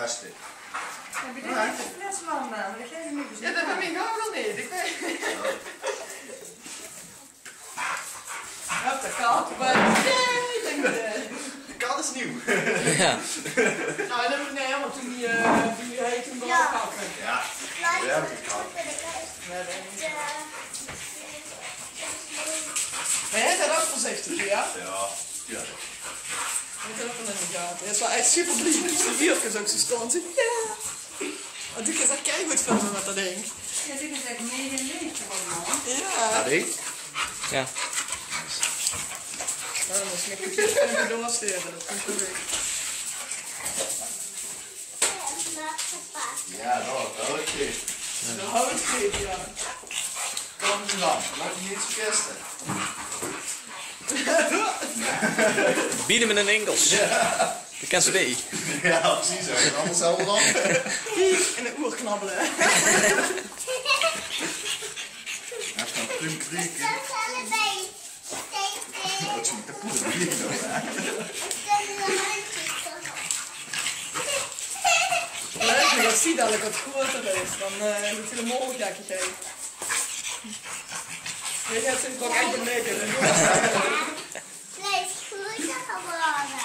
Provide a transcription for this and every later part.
Beste. Heb je dit niet de fles van, maar dat geef je niet. Ja, dat heb ik ook nog niet. Ik weet de kat, maar De kat is nieuw. Ja. nou, dat moet nee, want toen die heet toen wel Ja. kat. Ja, ja, dat kan. Maar jij bent ook voorzichtig, ja? Ja, ja. Ik heb ook wel in de gaten. Het is wel echt super lief. Die wieltjes ook zo stond. Ja. Want ik is echt keihard filmen met dat ding. Ja, dit is echt mega leeg gewoon. Ja. Die? Ja. Nou, dan is het niet goed. Ik kan doorsturen. Dat komt goed weg. Ja, dat is het. De houtgreep, ja. Kom eens dan, laat je niet vergisten. Bieden met een Engels. Ja. Dat ken ze die. Ja, precies. We zijn allemaal zelf dan. En een oer knabbelen. Hij heeft een prim krieken. Dat is een kapotte bier zo, hè. Leuk, maar als die dadelijk wat groter is, dan moet hij de molgekje geven. Je gaat ze toch echt beneden. Vlees groeien geworden.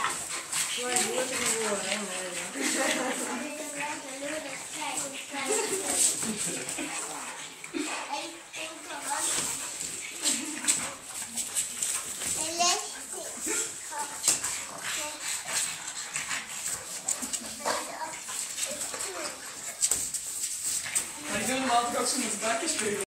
Vlees groeien geworden, Maar ik doe hem altijd ook zo met de bakjes spelen.